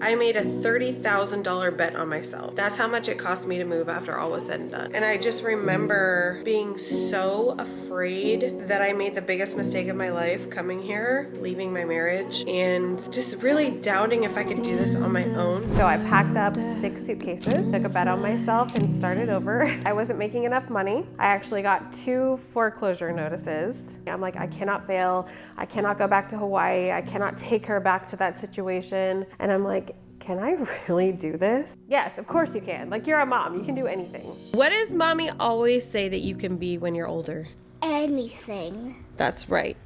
I made a $30,000 bet on myself. That's how much it cost me to move after all was said and done. And I just remember being so afraid that I made the biggest mistake of my life coming here, leaving my marriage, and just really doubting if I could do this on my own. So I packed up 6 suitcases, took a bet on myself, and started over. I wasn't making enough money. I actually got 2 foreclosure notices. I'm like, I cannot fail. I cannot go back to Hawaii. I cannot take her back to that situation. And I'm like, can I really do this? Yes, of course you can. Like, you're a mom, you can do anything. What does mommy always say that you can be when you're older? Anything. That's right.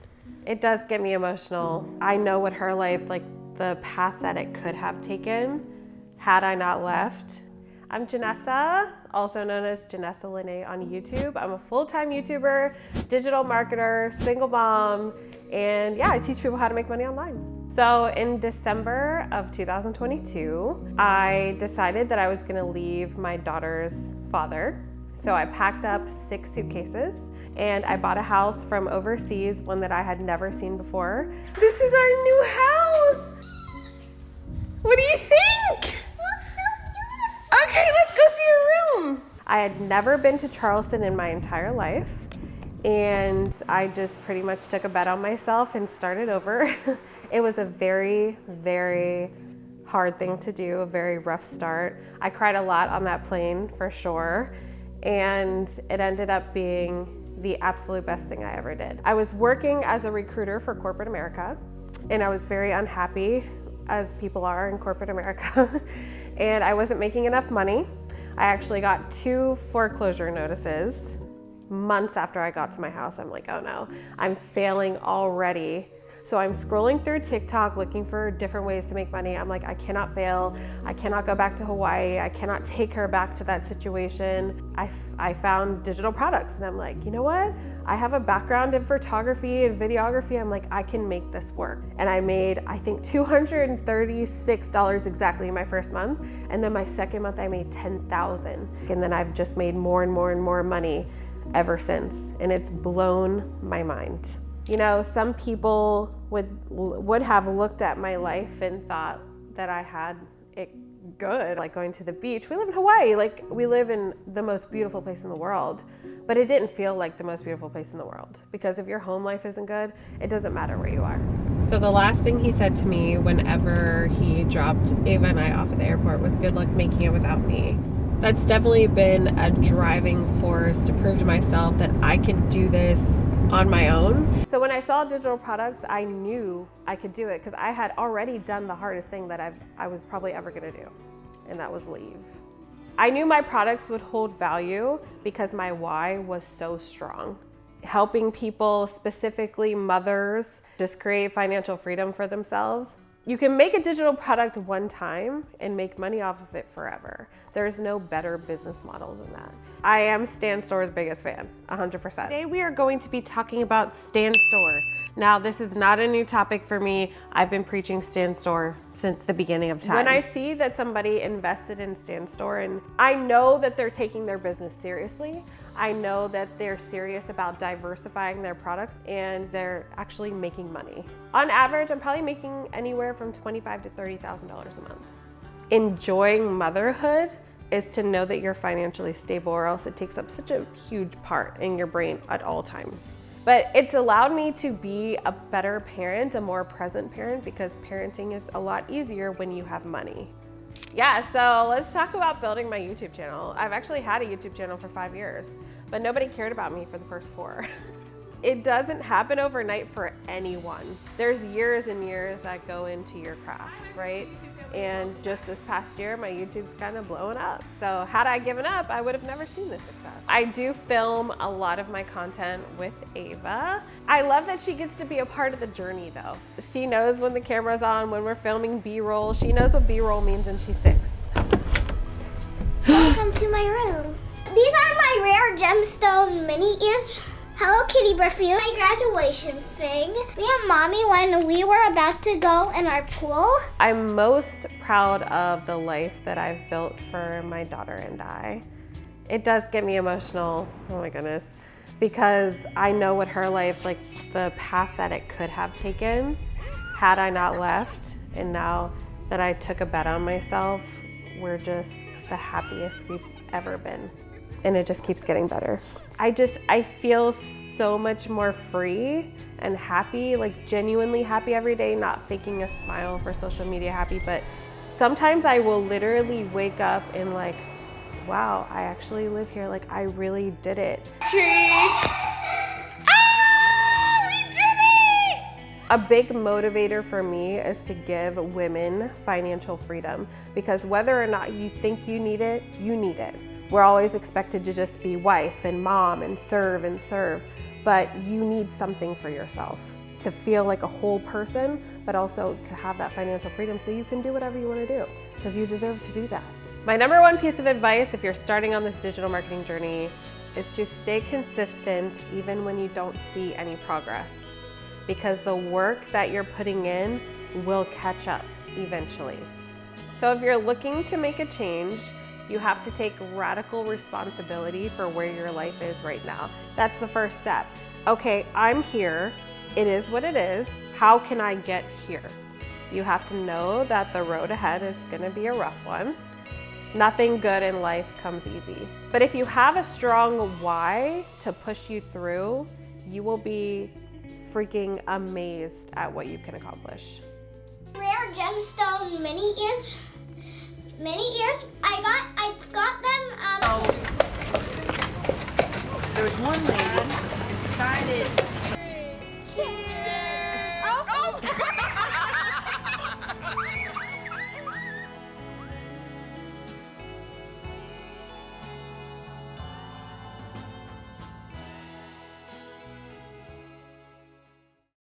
It does get me emotional. I know what her life, like the path that it could have taken had I not left. I'm Janessa, also known as Janessa Lene on YouTube. I'm a full-time YouTuber, digital marketer, single mom, and yeah, I teach people how to make money online. So in December of 2022, I decided that I was gonna leave my daughter's father. So I packed up 6 suitcases and I bought a house from overseas, one that I had never seen before. This is our new house. What do you think? Okay, let's go see your room. I had never been to Charleston in my entire life, and I just pretty much took a bet on myself and started over. It was a very, very hard thing to do, a very rough start. I cried a lot on that plane for sure, and it ended up being the absolute best thing I ever did. I was working as a recruiter for corporate America, and I was very unhappy, as people are in corporate America, and I wasn't making enough money. I actually got 2 foreclosure notices months after I got to my house. I'm like, oh no, I'm failing already. So I'm scrolling through TikTok looking for different ways to make money. I'm like, I cannot fail. I cannot go back to Hawaii. I cannot take her back to that situation. I found digital products, and I'm like, you know what? I have a background in photography and videography. I'm like, I can make this work. And I made, I think, $236 exactly in my first month. And then my second month, I made $10,000. And then I've just made more and more and more money ever since. And it's blown my mind. You know, some people would have looked at my life and thought that I had it good, like going to the beach. We live in Hawaii, like we live in the most beautiful place in the world, but it didn't feel like the most beautiful place in the world, because if your home life isn't good, it doesn't matter where you are. So the last thing he said to me whenever he dropped Ava and I off at the airport was, good luck making it without me. That's definitely been a driving force to prove to myself that I can do this on my own. So when I saw digital products, I knew I could do it because I had already done the hardest thing that I was probably ever gonna do, and that was leave. I knew my products would hold value because my why was so strong. Helping people, specifically mothers, just create financial freedom for themselves. You can make a digital product one time and make money off of it forever. There's no better business model than that. I am Stan Store's biggest fan, 100%. Today we are going to be talking about Stan Store. Now, this is not a new topic for me. I've been preaching Stan Store since the beginning of time. When I see that somebody invested in Stan Store, and I know that they're taking their business seriously, I know that they're serious about diversifying their products, and they're actually making money. On average, I'm probably making anywhere from $25,000 to $30,000 a month. Enjoying motherhood is to know that you're financially stable, or else it takes up such a huge part in your brain at all times. But it's allowed me to be a better parent, a more present parent, because parenting is a lot easier when you have money. Yeah, so let's talk about building my YouTube channel. I've actually had a YouTube channel for 5 years, but nobody cared about me for the first 4. It doesn't happen overnight for anyone. There's years and years that go into your craft, right? And just this past year, my YouTube's kind of blowing up. So had I given up, I would have never seen this success. I do film a lot of my content with Ava. I love that she gets to be a part of the journey though. She knows when the camera's on, when we're filming B-roll. She knows what B-roll means, and she's 6. Welcome to my room. These are my rare gemstone mini ears. Hello Kitty perfume. My graduation thing. Me and Mommy when we were about to go in our pool. I'm most proud of the life that I've built for my daughter and I. It does get me emotional, oh my goodness, because I know what her life, like the path that it could have taken had I not left, and now that I took a bet on myself, we're just the happiest we've ever been. And it just keeps getting better. I feel so much more free and happy, like genuinely happy every day, not faking a smile for social media happy, but sometimes I will literally wake up and like, wow, I actually live here. Like I really did it. A big motivator for me is to give women financial freedom, because whether or not you think you need it, you need it. We're always expected to just be wife and mom and serve, but you need something for yourself to feel like a whole person, but also to have that financial freedom so you can do whatever you want to do, because you deserve to do that. My number one piece of advice if you're starting on this digital marketing journey is to stay consistent even when you don't see any progress, because the work that you're putting in will catch up eventually. So if you're looking to make a change, you have to take radical responsibility for where your life is right now. That's the first step. Okay, I'm here. It is what it is. How can I get here? You have to know that the road ahead is gonna be a rough one. Nothing good in life comes easy. But if you have a strong why to push you through, you will be freaking amazed at what you can accomplish. Rare gemstone mini ears. I got them. There was one lady who decided. Cheers.